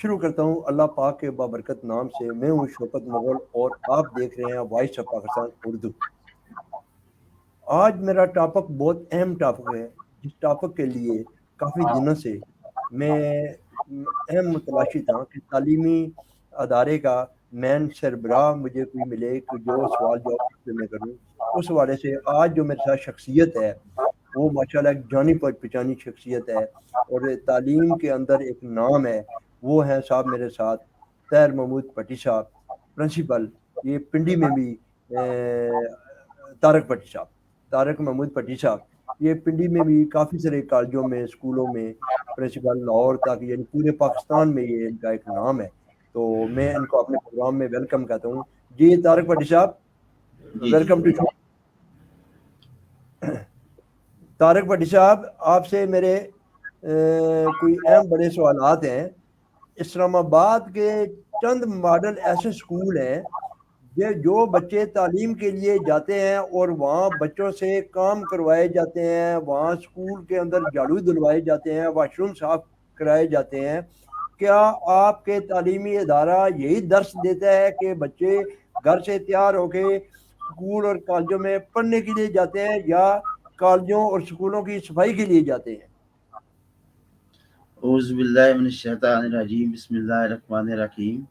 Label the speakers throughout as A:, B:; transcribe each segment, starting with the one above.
A: شروع کرتا ہوں اللہ پاک کے بابرکت نام سے۔ میں ہوں شوکت مغل اور آپ دیکھ رہے ہیں وائس آف پاکستان اردو۔ آج میرا ٹاپک بہت اہم ٹاپک ہے، جس ٹاپک کے لیے کافی دنوں سے میں اہم متلاشی تھا کہ تعلیمی ادارے کا مین سربراہ مجھے کوئی ملے کہ جو سوال جواب اس پہ میں کروں۔ اس حوالے سے آج جو میرے ساتھ شخصیت ہے وہ ماشاءاللہ ایک جانی پہچانی شخصیت ہے، اور تعلیم کے اندر ایک نام ہے، وہ ہیں صاحب میرے ساتھ طاہر محمود پٹی صاحب، پرنسپل یہ پنڈی میں بھی طارق پٹی صاحب، طارق محمود پٹی صاحب یہ پنڈی میں بھی کافی سارے کالجوں میں اسکولوں میں پرنسپل لاہور تک، یعنی پورے پاکستان میں یہ ان کا ایک نام ہے۔ تو میں ان کو اپنے پروگرام میں ویلکم کہتا ہوں۔ جی طارق پٹی صاحب،
B: جی جی
A: ویلکم ٹو شو۔ طارق پٹی صاحب، آپ سے میرے کوئی اہم بڑے سوالات ہیں۔ اسلام آباد کے چند ماڈل ایسے سکول ہیں جو بچے تعلیم کے لیے جاتے ہیں اور وہاں بچوں سے کام کروائے جاتے ہیں، وہاں سکول کے اندر جھاڑو دلوائے جاتے ہیں، واش روم صاف کرائے جاتے ہیں۔ کیا آپ کے تعلیمی ادارہ یہی درس دیتا ہے کہ بچے گھر سے تیار ہو کے اسکول اور کالجوں میں پڑھنے کے لیے جاتے ہیں، یا کالجوں اور سکولوں کی صفائی کے لیے جاتے ہیں؟
B: اعوذ باللہ من الشیطان الرجیم، بسم اللہ الرحمن الرحیم۔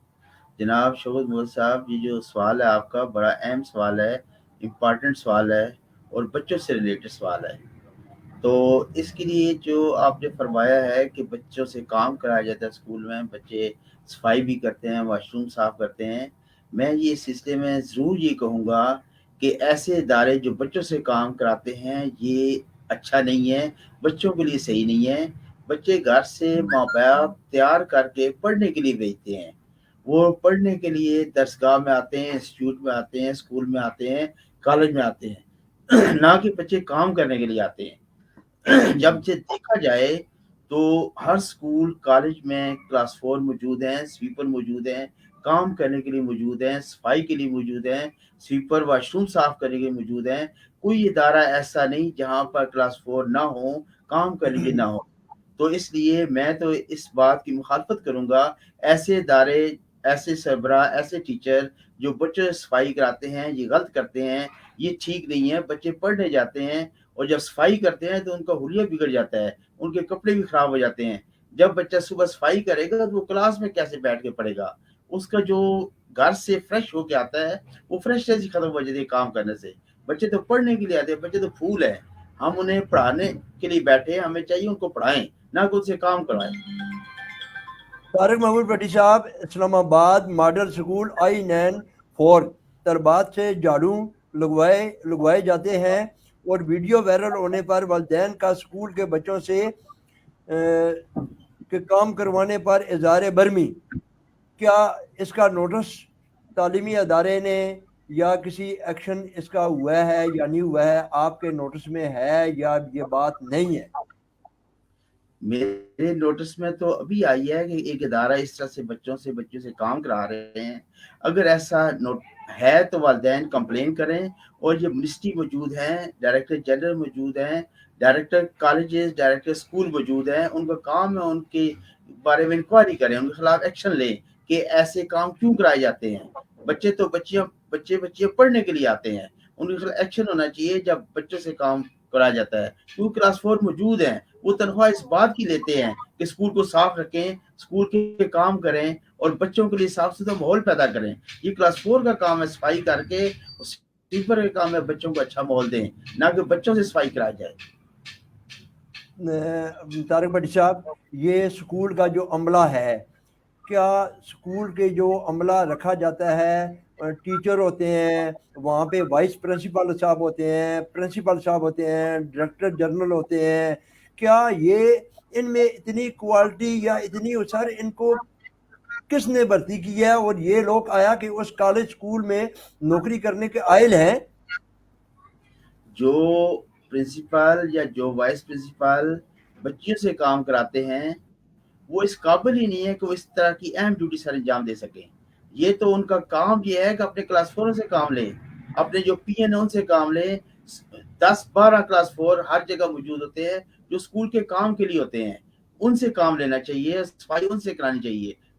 B: جناب شوکت مغل صاحب، یہ جو سوال ہے آپ کا بڑا اہم سوال ہے، امپارٹنٹ سوال ہے اور بچوں سے ریلیٹڈ سوال ہے۔ تو اس کے لیے جو آپ نے فرمایا ہے کہ بچوں سے کام کرایا جاتا ہے اسکول میں، بچے صفائی بھی کرتے ہیں، واش روم صاف کرتے ہیں، میں یہ اس سلسلے میں ضرور یہ کہوں گا کہ ایسے ادارے جو بچوں سے کام کراتے ہیں یہ اچھا نہیں ہے، بچوں کے لیے صحیح نہیں ہے۔ بچے گھر سے ماں باپ تیار کر کے پڑھنے کے لیے بھیجتے ہیں، وہ پڑھنے کے لیے درسگاہ میں آتے ہیں، انسٹیٹیوٹ میں آتے ہیں، اسکول میں آتے ہیں، کالج میں آتے ہیں، نہ کہ بچے کام کرنے کے لیے آتے ہیں۔ جب سے دیکھا جائے تو ہر سکول کالج میں کلاس 4 موجود ہیں، سویپر موجود ہیں، کام کرنے کے لیے موجود ہیں، صفائی کے لیے موجود ہیں، سویپر واش روم صاف کرنے کے لیے موجود ہیں۔ کوئی ادارہ ایسا نہیں جہاں پر کلاس 4 نہ ہو، کام کرنے کے نہ ہو۔ تو اس لیے میں تو اس بات کی مخالفت کروں گا، ایسے ادارے، ایسے سربراہ، ایسے ٹیچر جو بچوں سے صفائی کراتے ہیں یہ غلط کرتے ہیں، یہ ٹھیک نہیں ہے۔ بچے پڑھنے جاتے ہیں اور جب صفائی کرتے ہیں تو ان کا حلیہ بگڑ جاتا ہے، ان کے کپڑے بھی خراب ہو جاتے ہیں۔ جب بچہ صبح صفائی کرے گا تو وہ کلاس میں کیسے بیٹھ کے پڑھے گا؟ اس کا جو گھر سے فریش ہو کے آتا ہے وہ فریشنس ہی ختم ہو جاتی ہے کام کرنے سے۔ بچے تو پڑھنے کے لیے آتے ہیں، بچے تو پھول ہیں، ہم انہیں پڑھانے کے لیے بیٹھے ہیں، ہمیں چاہیے ان کو پڑھائیں نہ کہ ان سے کام کروائیں۔
A: طارق محمود پٹی صاحب، اسلام آباد ماڈل سکول I-9 4 طلبات سے جھاڑو لگوائے جاتے ہیں، اور ویڈیو وائرل ہونے پر والدین کا سکول کے بچوں سے کے کام کروانے پر اظہار برمی۔ کیا اس کا نوٹس تعلیمی ادارے نے یا کسی ایکشن اس کا ہوا ہے یا نہیں ہوا ہے؟ آپ کے نوٹس میں ہے یا یہ بات نہیں ہے؟
B: میرے نوٹس میں تو ابھی آئی ہے کہ ایک ادارہ اس طرح سے بچوں سے کام کرا رہے ہیں۔ اگر ایسا ہے تو والدین کمپلین کریں، اور یہ منسٹری موجود ہیں، ڈائریکٹر جنرل موجود ہیں، ڈائریکٹر کالجز، ڈائریکٹر اسکول موجود ہیں، ان کا کام ہے ان کے بارے میں انکوائری کریں، ان کے خلاف ایکشن لیں کہ ایسے کام کیوں کرائے جاتے ہیں۔ بچے تو بچے پڑھنے کے لیے آتے ہیں، ان کے خلاف ایکشن ہونا چاہیے جب بچوں سے کام کرایا جاتا ہے۔ کیوں کلاس 4 موجود ہیں، وہ تنخواہ اس بات کی لیتے ہیں کہ اسکول کو صاف رکھیں، اسکول کے کام کریں اور بچوں کے لیے صاف ستھرا ماحول پیدا کریں۔ یہ کلاس 4 کا کام ہے صفائی کر کے، سویپر کا کام ہے بچوں کو اچھا ماحول دیں، نہ کہ بچوں سے صفائی کرائی جائے۔
A: طارق بٹی صاحب، یہ سکول کا جو عملہ ہے، کیا سکول کے جو عملہ رکھا جاتا ہے، ٹیچر ہوتے ہیں وہاں پہ، وائس پرنسپل صاحب ہوتے ہیں، پرنسپل صاحب ہوتے ہیں، ڈائریکٹر جنرل ہوتے ہیں، کیا یہ ان میں اتنی کوالٹی یا اتنی اسر ان کو کس نے بھرتی کی ہے، اور یہ لوگ آیا کہ اس کالج اسکول میں نوکری کرنے کے قائل ہیں؟
B: جو پرنسپل یا جو وائس پرنسپل بچیوں سے کام کراتے ہیں وہ اس قابل ہی نہیں ہے کہ وہ اس طرح کی اہم ڈیوٹی سر انجام دے سکیں۔ یہ تو ان کا کام یہ ہے کہ اپنے کلاس 4 سے کام لیں، اپنے جو پی این ان سے کام لیں۔ 10-12 کلاس 4 ہر جگہ موجود ہوتے ہیں جو اسکول کے کام کے لیے ہوتے ہیں، ان سے کام لینا چاہیے، صفائی ان سے کرانی چاہیے۔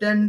B: 10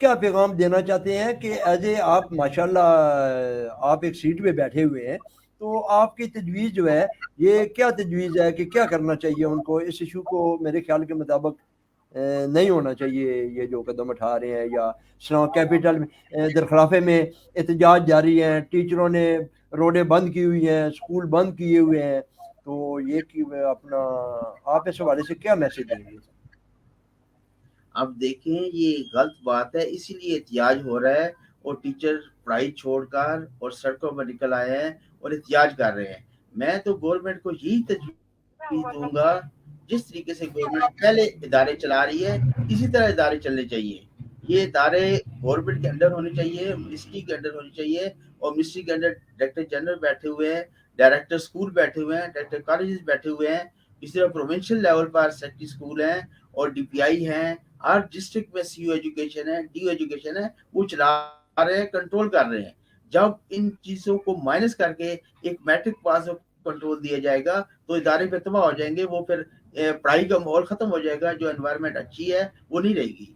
A: کیا پیغام دینا چاہتے ہیں کہ ایز اے آپ ماشاءاللہ آپ ایک سیٹ پہ بیٹھے ہوئے ہیں، تو آپ کی تجویز جو ہے یہ کیا تجویز ہے کہ کیا کرنا چاہیے ان کو اس ایشو کو؟ میرے خیال کے مطابق نہیں ہونا چاہیے یہ جو قدم اٹھا رہے ہیں، یا اسلام کیپٹل درخلافے میں احتجاج جاری ہیں، ٹیچروں نے روڈیں بند کی ہوئی ہیں، اسکول بند کیے ہوئے ہیں، تو یہ کہ اپنا آپ اس حوالے سے کیا میسج دیں گے؟
B: اب دیکھیں یہ غلط بات ہے، اسی لیے احتجاج ہو رہا ہے اور ٹیچر پڑھائی چھوڑ کر اور سڑکوں پر نکل آئے ہیں اور احتجاج کر رہے ہیں۔ میں تو گورنمنٹ کو یہی تجویز دوں گا، جس طریقے سے گورنمنٹ پہلے ادارے چلا رہی ہے اسی طرح ادارے چلنے چاہیے۔ یہ ادارے گورنمنٹ کے انڈر ہونے چاہیے، منسٹری کے انڈر ہونی چاہیے، اور منسٹری کے انڈر ڈائریکٹر جنرل بیٹھے ہوئے ہیں، ڈائریکٹر اسکول بیٹھے ہوئے ہیں، ڈائریکٹر کالجز بیٹھے ہوئے ہیں، اسی طرح پروونشل لیول پر سیکٹری اسکول ہیں اور ڈی پی آئی ہیں، ہر ڈسٹرکٹ میں سی یو ایجوکیشن ہے، ڈی یو ایجوکیشن ہے، وہ چلا رہے ہیں، کنٹرول کر رہے ہیں۔ جب ان چیزوں کو مائنس کر کے ایک میٹرک پاس کنٹرول دیا جائے گا تو ادارے پہ تباہ ہو جائیں گے، وہ پھر پڑھائی کا ماحول ختم ہو جائے گا، جو انوائرمنٹ اچھی ہے وہ نہیں رہے گی۔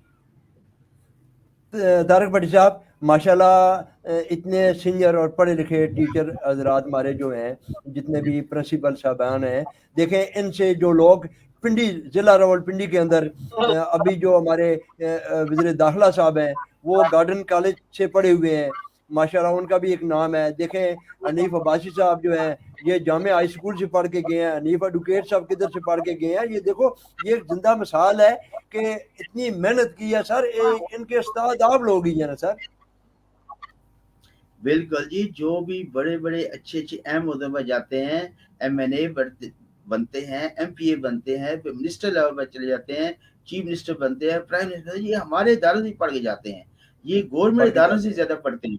A: طارق بھٹی صاحب ماشاءاللہ اتنے سینئر اور پڑھے لکھے ٹیچر حضرات ہمارے جو ہیں، جتنے بھی پرنسپل صاحبان ہیں، دیکھیں ان سے جو لوگ پنڈی ضلع راولپنڈی کے اندر ابھی جو ہمارے وزیر داخلہ صاحب ہیں وہ گارڈن کالج سے پڑھے ہوئے ہیں، ماشاءاللہ ان کا بھی ایک نام ہے۔ دیکھیں حنیف عباسی صاحب جو ہیں یہ جامعہ ہائی اسکول سے پڑھ کے گئے ہیں، حنیف ایڈوکیٹ صاحب کدھر سے پڑھ کے گئے ہیں۔ یہ دیکھو یہ ایک زندہ مثال ہے کہ اتنی محنت کی ہے سر، ان کے استاد آپ لوگ ہی ہیں نا سر۔
B: بالکل جی، جو بھی بڑے بڑے اچھے اچھے اہم عہدوں پر جاتے ہیں، ایم این اے بنتے ہیں، ایم پی اے بنتے ہیں، پھر منسٹر لیول پر چلے جاتے ہیں، چیف منسٹر بنتے ہیں، پرائم منسٹر، یہ ہمارے اداروں سے پڑھ کے جاتے ہیں، یہ گورنمنٹ
A: پڑھ کے
B: اداروں سے
A: جاتے ہیں۔
B: زیادہ پڑھتے ہیں۔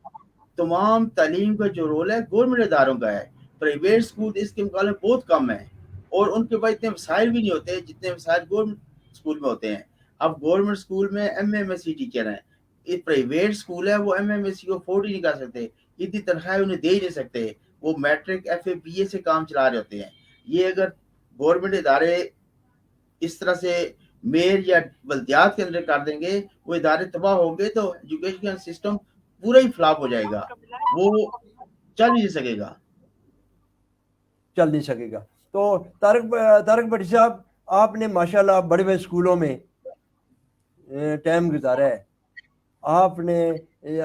B: تمام تعلیم کا جو رول ہے گورنمنٹ اداروں کا ہے، پرائیویٹ اسکول اس کے مقابلے میں بہت کم ہے، اور ان کے پاس اتنے وسائل بھی نہیں ہوتے جتنے وسائل گورنمنٹ اسکول میں ہوتے ہیں۔ اب گورنمنٹ اسکول میں M M S C teacher ہیں، یہ پرائیویٹ اسکول ہے، وہ ایم ایم ایس سی کو افورڈ ہی نہیں کر سکتے، اتنی تنخواہیں انہیں دے ہی نہیں سکتے، وہ میٹرک ایف اے بی اے سے کام چلا رہے ہوتے ہیں۔ یہ اگر گورنمنٹ ادارے اس طرح سے میئر یا بلدیات کے اندر کر دیں گے، وہ ادارے تباہ ہوں گے تو ایجوکیشن سسٹم پورا ہی فلاپ ہو جائے گا، وہ چل نہیں سکے گا۔
A: چل نہیں سکے گا۔ تو طارق بھٹی صاحب آپ نے ماشاءاللہ بڑے بڑے اسکولوں میں ٹائم گزارا ہے، آپ نے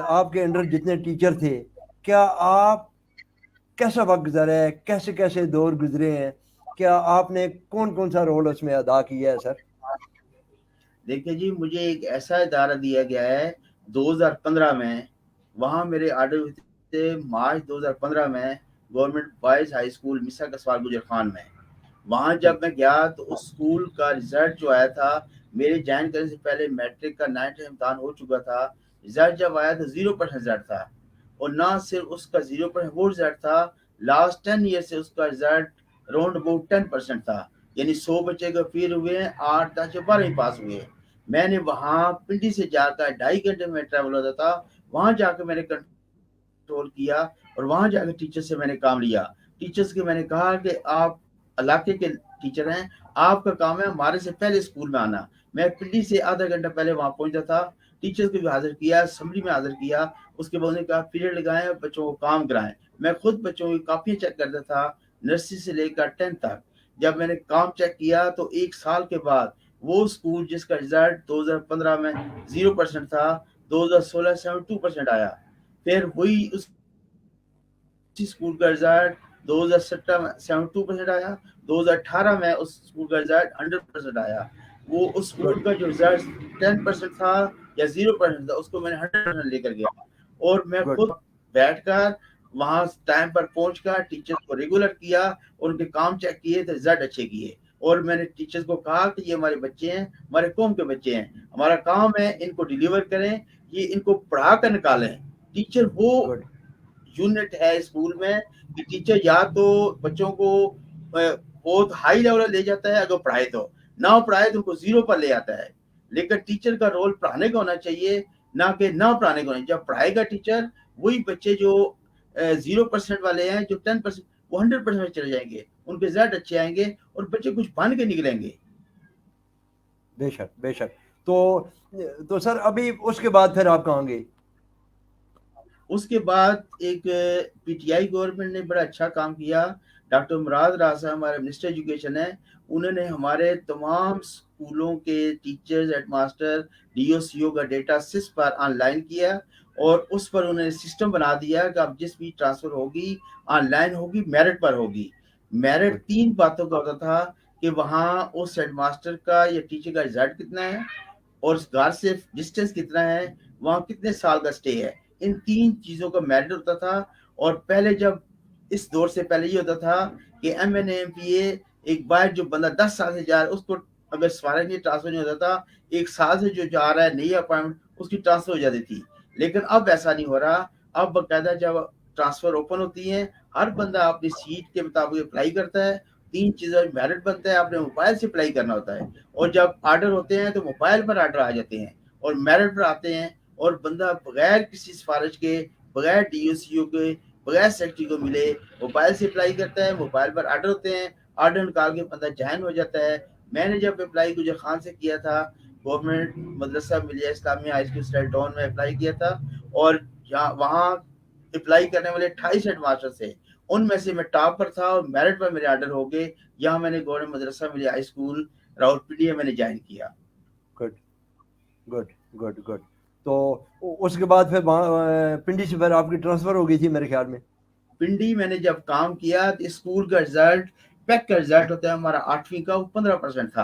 A: آپ کے انڈر جتنے ٹیچر تھے، کیا آپ کیسا وقت گزارا ہے، کیسے کیسے دور گزرے ہیں، کیا آپ نے کون کون سا رول اس میں ادا کیا ہے سر؟
B: دیکھیں جی، مجھے ایک ایسا ادارہ دیا گیا ہے 2015 میں، وہاں میرے آرڈر ہوئے تھے مارچ 2015 میں، گورنمنٹ بوائز ہائی اسکول مسا کسوال گجر خان میں۔ وہاں جب میں گیا تو اس اسکول کا رزلٹ جو آیا تھا، میرے جوائن کرنے سے پہلے میٹرک کا 90 امتحان ہو چکا تھا، رزلٹ جب آیا تو 0% رزلٹ تھا، اور نہ صرف اس کا 0% وہ رزلٹ تھا، لاسٹ 10 ایئر سے اس کا رزلٹ اراؤنڈ اباؤٹ 10% تھا، یعنی 100 بچے کا فیل ہوئے ہیں، 8 10 یا 12 ہی پاس ہوئے ہیں۔ میں نے وہاں پنڈی سے جا کر 2.5 گھنٹے میں ٹریول ہوتا تھا، وہاں جا کے میں نے کنٹرول کیا، اور وہاں جا کے ٹیچر سے میں نے کام لیا۔ ٹیچرز کے میں نے کہا کہ آپ علاقے کے ٹیچر ہیں، آپ کا کام ہے ہمارے سے پہلے اسکول میں آنا۔ میں پنڈی سے آدھا گھنٹہ پہلے وہاں پہنچتا تھا، ٹیچرز کو بھی حاضر کیا، اسمبلی میں حاضر کیا، اس کے بعد انہوں نے کہا پیریڈ لگائیں اور بچوں کو کام کرائیں۔ میں خود بچوں کی کاپیاں چیک کرتا تھا، نرسری سے لے کر 10 تک۔ جب میں نے کام چیک کیا تو ایک سال کے بعد وہ اسکول جس کا رزلٹ 2015 میں 0% تھا، 2016 72% آیا۔ پھر وہی اس اسکول کا رزلٹ 2017 میں 72% آیا، 2018 میں اس اسکول کا رزلٹ 100% آیا۔ وہ اس اسکول
A: گڈ
B: کا جو رزلٹ 10% تھا یا 0% تھا، اس کو میں نے 100% لے کر گیا، اور میں
A: گڈ۔
B: خود بیٹھ کر وہاں ٹائم پر پہنچ کر ٹیچرز کو ریگولر کیا، اور ان کے کام چیک کیے تو رزلٹ اچھے کیے، اور میں نے ٹیچرز کو کہا کہ یہ ہمارے بچے ہیں، ہمارے قوم کے بچے ہیں، ہمارا کام ہے ان کو ڈیلیور کریں، یہ ان کو پڑھا کر نکالیں۔ ٹیچر وہ
A: گڈ
B: یونٹ ہے اسکول میں کہ ٹیچر یا تو بچوں کو بہت ہائی لیول لے جاتا ہے، اگر پڑھائے تو نہ پڑھائے تو ان کو 0 پر لے آتا ہے، لیکن ٹیچر کا رول پڑھانے کا ہونا چاہیے، نہ کہ نہ پڑھانے کا ہونا چاہیے۔ جب پڑھائے گا ٹیچر، وہی بچے جو 0% والے ہیں، جو 10%، وہ 100% میں چلے جائیں گے، ان کے رزلٹ اچھے آئیں گے اور بچے کچھ بن کے نکلیں گے۔
A: بے شک بے شک۔ تو سر ابھی اس کے بعد پھر آپ کہاں گئے؟
B: اس کے بعد ایک پی ٹی آئی گورنمنٹ نے بڑا اچھا کام کیا. ڈاکٹر مراد راز صاحب ہمارے منسٹر ایجوکیشن ہیں, انہوں نے ہمارے تمام اسکولوں کے teachers, head master, D O C O کا ڈیٹا سس پر آن لائن کیا, اور اس پر انہوں نے سسٹم بنا دیا کہ اب جس بھی ٹرانسفر ہوگی آن لائن ہوگی, میرٹ پر ہوگی. میرٹ 3 باتوں کا ہوتا تھا کہ وہاں اس ہیڈ ماسٹر کا یا ٹیچر کا رزلٹ کتنا ہے, اور اس گھر سے ڈسٹینس کتنا ہے, وہاں کتنے سال کا سٹے ہے. ان 3 چیزوں کا میرٹ ہوتا تھا. اور پہلے جب اس دور سے پہلے یہ ہوتا تھا کہ M N A M P A ایک بار جو بندہ 10 سال سے جا رہا ہے اس کو اگر سوالہ نہیں ٹرانسفر نہیں ہوتا تھا, 1 سال سے جو جا رہا ہے نئی اپائنٹمنٹ اس کی ٹرانسفر ہو جاتی تھی. لیکن اب ایسا نہیں ہو رہا. اب باقاعدہ جب ٹرانسفر اوپن ہوتی ہیں, ہر بندہ اپنی سیٹ کے مطابق اپلائی کرتا ہے. 3 چیزوں میں میرٹ بنتا ہے, آپ نے موبائل سے اپلائی کرنا ہوتا ہے, اور جب آرڈر ہوتے ہیں تو موبائل پر آرڈر آ جاتے ہیں اور میرٹ پر آتے ہیں, اور بندہ بغیر کسی سفارش کے, بغیر ڈی او سی او کے, بغیر سیکٹری کو ملے, موبائل سے اپلائی کرتا ہے, موبائل پر آرڈر ہوتے ہیں, آرڈر نکال کے بندہ جوائن ہو جاتا ہے. میں نے جب اپلائی گجر خان سے کیا تھا, گورنمنٹ مدرسہ Millia Islamia high school style town میں اپلائی کیا تھا, اور وہاں اپلائی کرنے والے 28 ہیڈ ماسٹر تھے, ان میں سے میں ٹاپ پر تھا, اور میرٹ پر میرے آرڈر ہو گئے. یہاں میں نے گورنمنٹ مدرسہ ملیہ ہائی اسکول راولپنڈی میں نے جوائن کیا.
A: Good good good good. تو اس کے بعد پھر پنڈی سے پھر آپ کی ٹرانسفر ہو گئی تھی میرے خیال میں.
B: پنڈی میں نے جب کام کیا تو اسکول کا رزلٹ, پیک کا رزلٹ ہوتا ہے ہمارا 8ویں کا, وہ 15% تھا.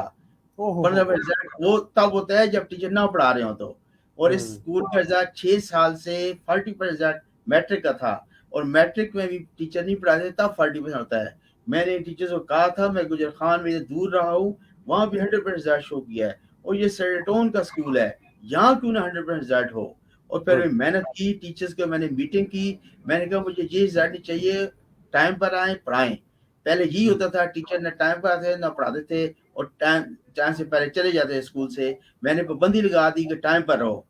A: او ہو
B: 15% وہ تب ہوتا ہے جب ٹیچر نہ پڑھا رہے ہوں تو. اور اس اسکول کا رزلٹ 6 سال سے 40% میٹرک کا تھا, اور میٹرک میں بھی ٹیچر نہیں پڑھاتے تب 40% ہوتا ہے. میں نے ٹیچرز کو کہا تھا, میں گجر خان میں دور رہا ہوں, وہاں بھی 100% رزلٹ شو کیا ہے, اور یہ سیریٹون کا اسکول ہے, یہاں کیوں نہ 100% رزلٹ ہو. اور پھر میں محنت کی, ٹیچرز کو میں نے میٹنگ کی, میں نے کہا مجھے یہ رزلٹ نہیں چاہیے, ٹائم پر آئیں پڑھائیں. پہلے یہی ہوتا تھا, ٹیچر نہ ٹائم پر آتے نہ پڑھاتے تھے, اور ٹائم سے پہلے چلے جاتے ہیں اسکول سے. میں نے پابندی لگا دی کہ ٹائم پر رہو.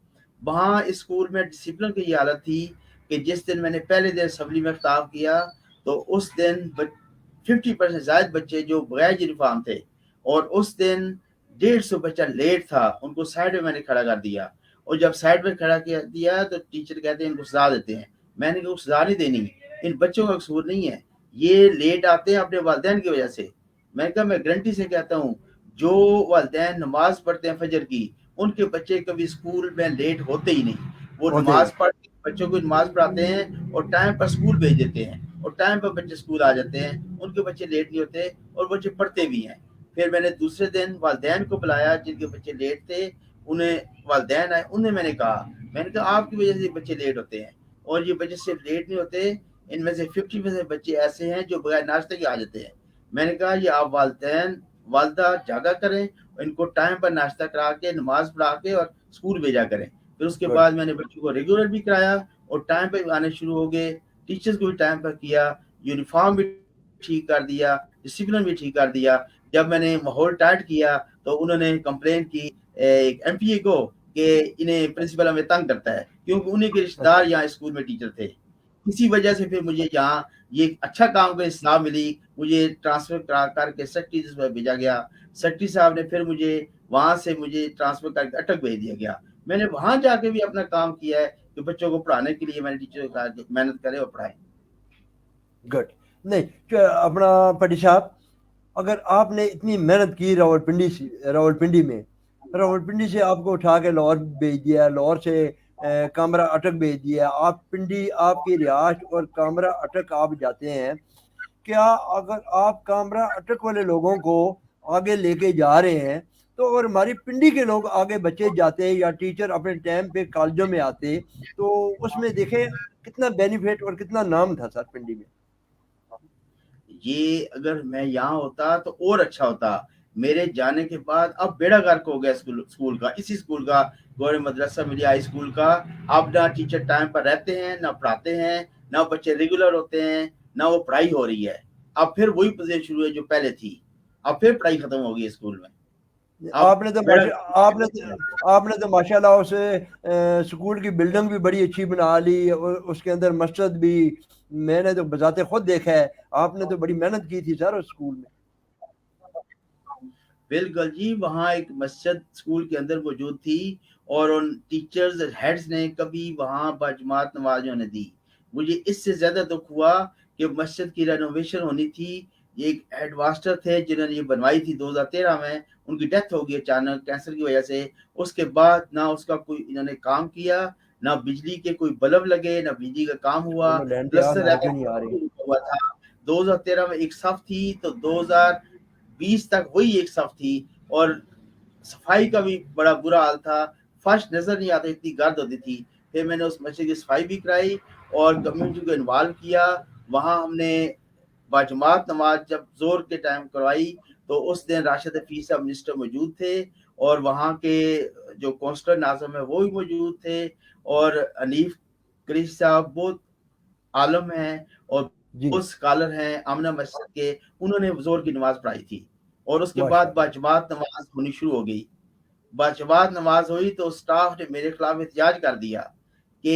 B: وہاں اسکول میں ڈسپلن کی یہ حالت تھی کہ جس دن میں نے پہلے دن اسمبلی میں خطاب کیا تو اس دن 50% زائد بچے جو بغیر یونیفارم تھے, اور اس دن 150 بچہ لیٹ تھا, ان کو سائڈ میں نے کھڑا کر دیا. اور جب سائڈ میں کھڑا کیا دیا تو ٹیچر کہتے ہیں ان کو سزا دیتے ہیں. میں نے کہا سزا نہیں دینی, ان بچوں کا قصور نہیں ہے, یہ لیٹ آتے ہیں اپنے والدین کی وجہ سے. میں نے کہا میں گارنٹی سے کہتا ہوں, جو والدین نماز پڑھتے ہیں فجر کی, ان کے بچے کبھی اسکول میں لیٹ ہوتے ہی نہیں. وہ
A: ہوتے
B: نماز پڑھ کے بچوں کو نماز پڑھاتے ہیں اور ٹائم پر اسکول بھیج دیتے ہیں, اور ٹائم پر بچے اسکول آ جاتے ہیں, ان کے بچے لیٹ نہیں ہوتے, اور بچے پڑھتے بھی ہیں. پھر میں نے دوسرے دن والدین کو بلایا جن کے بچے لیٹ تھے, انہیں والدین آئے, انہیں میں نے کہا آپ کی وجہ سے بچے لیٹ ہوتے ہیں, اور یہ بچے صرف لیٹ نہیں ہوتے, ان میں سے 50% بچے ایسے ہیں جو بغیر ناشتے کے آ جاتے ہیں. میں نے کہا یہ آپ والدین والدہ جاگا کریں, ان کو ٹائم پر ناشتہ کرا کے, نماز پڑھا کے اور اسکول بھیجا کریں. پھر اس کے بعد میں نے بچوں کو ریگولر بھی کرایا, اور ٹائم پہ آنے شروع ہو گئے. ٹیچرز کو بھی ٹائم پر کیا, یونیفارم بھی ٹھیک کر دیا, ڈسپلن بھی ٹھیک کر دیا. جب میں نے ماحول ٹائٹ کیا تو انہوں نے کمپلین کی ایک ایم پی اے کو کہ انہیں پرنسپل ہمیں تنگ کرتا ہے, کیونکہ انہیں کے رشتہ دار یہاں اسکول میں ٹیچر تھے. اسی وجہ سے پھر مجھے یہاں یہ اچھا کام کا اصلاح ملی, مجھے ٹرانسفر کرا کر کے سیکرٹری میں بھیجا گیا. سیکرٹری صاحب نے پھر مجھے وہاں سے مجھے ٹرانسفر کر کے اٹک بھیج دیا گیا. میں نے وہاں جا کے بھی اپنا کام کیا ہے کہ بچوں کو پڑھانے کے لیے میں نے ٹیچر کو کہا کہ محنت کرے اور پڑھائیں.
A: گڈ. نہیں اپنا پٹی صاحب, اگر آپ نے اتنی محنت کی راولپنڈی میں, راولپنڈی سے آپ کو اٹھا کے لاہور بھیج دیا, لاہور سے کامرا اٹک بھیج دیا, آپ پنڈی آپ کی رہائش اور کامرا اٹک آپ جاتے ہیں. کیا اگر آپ کامرا اٹک والے لوگوں کو آگے لے کے جا رہے ہیں تو اگر ہماری پنڈی کے لوگ آگے بچے جاتے یا ٹیچر اپنے ٹائم پہ کالجوں میں آتے تو اس میں دیکھیں کتنا بینیفٹ اور کتنا نام تھا سر پنڈی میں.
B: یہ اگر میں یہاں ہوتا تو اور اچھا ہوتا. میرے جانے کے بعد اب بیڑا غرق ہو گیا اسکول کا, اسی اسکول کا, گورنمنٹ مدرسہ ملیہ ہائی اسکول کا. اب نہ ٹیچر ٹائم پر رہتے ہیں, نہ پڑھاتے ہیں, نہ بچے ریگولر ہوتے ہیں, نہ وہ پڑھائی ہو رہی ہے. اب پھر وہی پوزیشن شروع ہے جو پہلے تھی, اب پھر پڑھائی ختم ہو گئی اسکول میں. اب
A: آپ نے تو ماشاء اللہ اس اسکول کی بلڈنگ بھی بڑی اچھی بنا لی, اس کے اندر مسجد بھی, میں نے تو بذات خود دیکھا ہے, آپ نے تو بڑی محنت کی تھی سر اس اسکول میں.
B: بالکل جی، وہاں ایک مسجد اسکول کے اندر موجود تھی اور ان ٹیچرز ہیڈز نے کبھی وہاں باجماعت نماز ہونے دی. مجھے اس سے زیادہ دکھ ہوا کہ مسجد کی رینوویشن ہونی تھی. یہ ایک ہیڈ ماسٹر تھے جنہوں نے یہ بنوائی تھی 2013 میں، ان کی ڈیتھ ہو گئی اچانک کینسر کی وجہ سے. اس کے بعد نہ اس کا کوئی انہوں نے کام کیا، نہ بجلی کے کوئی بلب لگے، نہ بجلی کا کام ہوا.
A: دونوں لینڈ پہ
B: پلسٹر
A: نمازیں نہیں آ رہی.
B: ہوا تھا 2013 میں ایک صف تھی تو 2020 تک وہی ایک صف تھی. اور صفائی کا بھی بڑا برا حال تھا، فرش نظر نہیں آتا، اتنی گرد ہوتی تھی. پھر میں نے اس مسجد کی صفائی بھی کرائی اور کمیونٹی کو انوالو کیا. وہاں ہم نے باجماعت نماز جب زور کے ٹائم کروائی تو اس دن راشد حفیظ صاحب منسٹر موجود تھے اور وہاں کے جو کونسلر ناظم ہے وہ بھی موجود تھے اور حنیف قریشی صاحب بہت عالم ہیں اور
A: جی
B: بہت اسکالر ہیں آمنہ مسجد کے، انہوں نے زور کی نماز پڑھائی تھی. اور اس کے بعد
A: ماشاء اللہ.
B: باجماعت نماز ہونی شروع ہو گئی. باجماعت نماز ہوئی تو سٹاف نے میرے خلاف احتجاج کر دیا کہ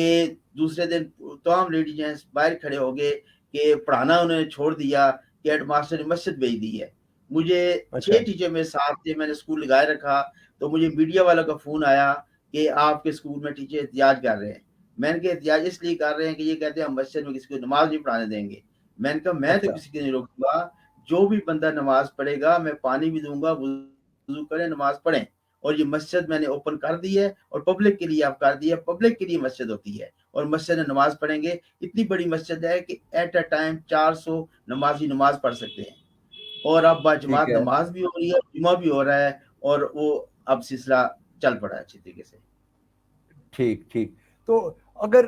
B: دوسرے دن تمام لیڈی جینٹس باہر کھڑے ہو گئے کہ پڑھانا انہوں نے چھوڑ دیا کہ ہیڈ ماسٹر نے مسجد بھیج دی ہے. مجھے
A: اچھا
B: 6 ٹیچر میرے ساتھ تھے، میں نے اسکول لگائے رکھا تو مجھے میڈیا والا کا فون آیا کہ آپ کے اسکول میں ٹیچر احتجاج کر رہے ہیں. میں نے کہا احتجاج اس لیے کر رہے ہیں کہ یہ کہتے ہیں ہم مسجد میں کسی کو نماز نہیں پڑھانے دیں گے. میں نے کہا میں تو
A: اچھا
B: کسی کو نہیں روکوں گا، جو بھی بندہ نماز پڑھے گا میں پانی بھی دوں گا، وضو کریں نماز پڑھیں. اور یہ مسجد میں نے اوپن کر دی ہے اور پبلک کے لیے آپ کر دی ہے، پبلک کے لیے مسجد ہوتی ہے اور مسجد میں نماز پڑھیں گے. اتنی بڑی مسجد ہے کہ ایٹ اے ٹائم 400 نمازی نماز پڑھ سکتے ہیں. اور اب
A: ٹھیک
B: باجماعت
A: ہے.
B: نماز بھی ہو رہی ہے، جمعہ بھی ہو رہا ہے اور وہ اب سلسلہ چل پڑا ہے اچھی طریقے سے.
A: ٹھیک ٹھیک. تو اگر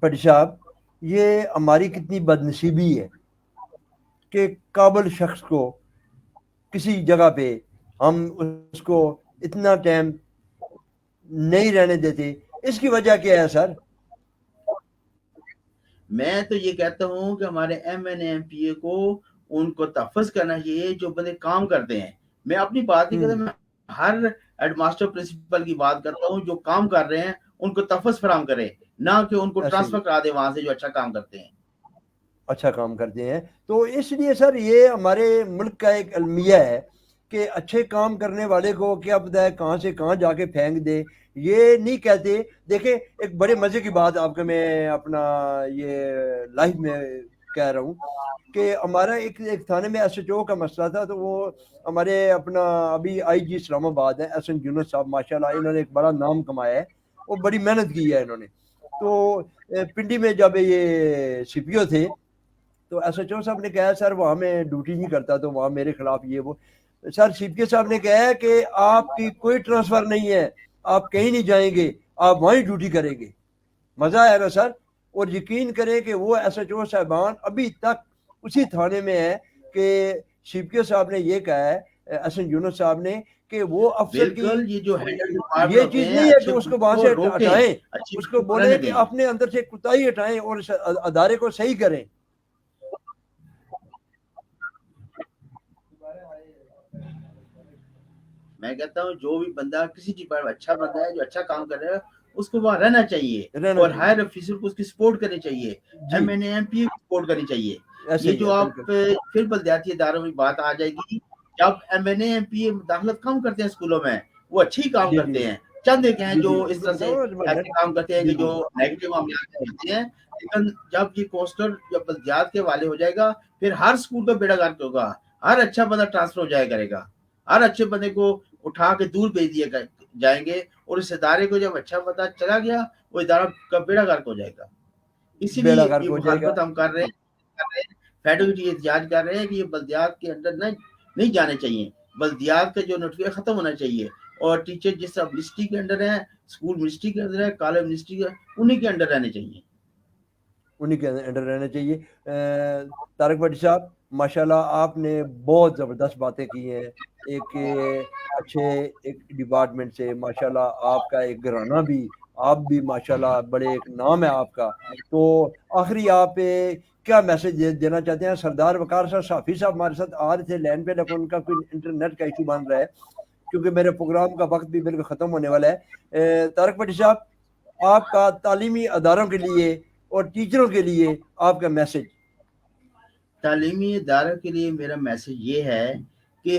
A: پٹی صاحب یہ ہماری کتنی بدنصیبی ہے کہ قابل شخص کو کسی جگہ پہ ہم اس کو اتنا ٹائم نہیں رہنے دیتے. اس کی وجہ کیا ہے سر؟
B: میں تو یہ کہتا ہوں کہ ہمارے M N A M P A کو ان کو تحفظ کرنا چاہیے جو بندے کام کرتے ہیں. میں اپنی بات نہیں کرتا، میں ہر ہیڈ ماسٹر پرنسپل کی بات کرتا ہوں، جو کام کر رہے ہیں ان کو تحفظ فراہم کرے، نہ کہ ان کو
A: ایسے ہی
B: ٹرانسفر کرا دے وہاں سے جو اچھا کام کرتے ہیں.
A: اچھا کام کرتے ہیں. تو اس لیے سر یہ ہمارے ملک کا ایک المیہ ہے کہ اچھے کام کرنے والے کو کیا پتہ ہے کہاں سے کہاں جا کے پھینک دے. یہ نہیں کہتے. دیکھیں ایک بڑے مزے کی بات آپ کو میں اپنا یہ لائف میں کہہ رہا ہوں کہ ہمارا ایک تھانے میں ایس ایچ او کا مسئلہ تھا. تو وہ ہمارے اپنا ابھی آئی جی اسلام آباد ہے ایس این یونس صاحب، ماشاء اللہ انہوں نے ایک بڑا نام کمایا ہے، وہ بڑی محنت کی ہے انہوں نے. تو پنڈی میں جب یہ سی پی او تھے تو ایس ایچ او صاحب نے کہا سر وہاں میں ڈیوٹی نہیں کرتا تو وہاں میرے خلاف یہ وہ. سر سی پی او صاحب نے کہا کہ آپ کی کوئی ٹرانسفر نہیں ہے، آپ کہیں نہیں جائیں گے، آپ وہیں ڈیوٹی کریں گے. مزہ آئے گا سر. اور یقین کریں کہ وہ ایس ایچ او صاحبان ابھی تک اسی تھانے میں ہے کہ سی پی او صاحب نے یہ کہا ہے ایس این یونس صاحب نے کہ وہ افسر کی
B: بالکل، یہ جو ہیڈ ڈپارٹمنٹ
A: یہ
B: ہوتے
A: چیز
B: ہیں
A: نہیں ہے کہ
B: اچھے
A: اس کو
B: بندوں
A: وہاں
B: کو
A: سے
B: روکیں،
A: ہٹائیں،
B: اچھی
A: اس کو
B: بندوں کو
A: بولیں
B: رہنے
A: کہ
B: دیں.
A: اپنے اندر سے کوتاہی ہٹائیں اور اس ادارے کو صحیح کریں.
B: میں کہتا ہوں جو بھی بندہ کسی ڈپارٹمنٹ اچھا بندہ ہے جو اچھا کام کر رہا ہے اس کو وہاں رہنا چاہیے
A: رہنا
B: اور
A: چاہیے.
B: ہائر آفیسر کو اس کی سپورٹ کرنی چاہیے،
A: جی
B: M N A M P کو سپورٹ کرنی چاہیے.
A: ایسے
B: یہ
A: ہی ہے
B: جو آپ
A: بالکل.
B: پھر بلدیاتی اداروں میں بات آ جائے گی، جب M N A M P مداخلت کم کرتے ہیں اسکولوں میں، وہ اچھی کام
A: جی جی
B: کرتے ہیں. چند ایک ہیں
A: جی
B: جو
A: جی
B: اس
A: ان کو
B: طرح سے
A: بتاؤ.
B: ایسے کام کرتے ہیں
A: جی
B: کہ
A: جی
B: جو نیگیٹو معاملات ہوتے ہیں. لیکن جب یہ کوسٹل یا بلدیات کے حوالے ہو جائے گا پھر ہر اسکول کا بیڑا غرق ہوگا، ہر اچھا بندہ ٹرانسفر ہو جایا کرے گا، ہر اچھے بندے کو اٹھا کے دور بھیج دیا جائیں گے اور اس ادارے کو جب اچھا پتا چلا گیا وہ ادارہ کا بیڑا غرق ہو جائے گا. اسی
A: بیڑا
B: لیے
A: غرق
B: یہ
A: ہو جائے گا.
B: مخالفت ہم کر رہے ہیں فیڈرل احتجاج کر رہے ہیں کہ یہ بلدیات کے اندر نہیں جانے چاہیے. بلدیات کا جو نوٹیفکیشن ختم ہونا چاہیے اور ٹیچر جس طرح منسٹری کے انڈر ہیں، اسکول منسٹری کے اندر ہے، کالج منسٹری کے انہیں کے انڈر رہنے چاہیے.
A: انہیں کے انڈر رہنا چاہیے. طارق بھٹی صاحب ماشاءاللہ آپ نے بہت زبردست باتیں کی ہیں. ایک اچھے ایک ڈپارٹمنٹ سے ماشاءاللہ آپ کا ایک گھرانہ بھی، آپ بھی ماشاءاللہ بڑے ایک نام ہے آپ کا. تو آخری آپ کیا میسج دینا چاہتے ہیں؟ سردار وقار صاحب صافی صاحب ہمارے ساتھ آ رہے تھے لائن پہ لیکن ان کا کوئی انٹرنیٹ کا ایشو بن رہا ہے کیونکہ میرے پروگرام کا وقت بھی بالکل ختم ہونے والا ہے. طارق بھٹی صاحب آپ کا تعلیمی اداروں کے لیے اور ٹیچروں کے لیے آپ کا میسج.
B: تعلیمی اداروں کے لیے میرا میسج یہ ہے کہ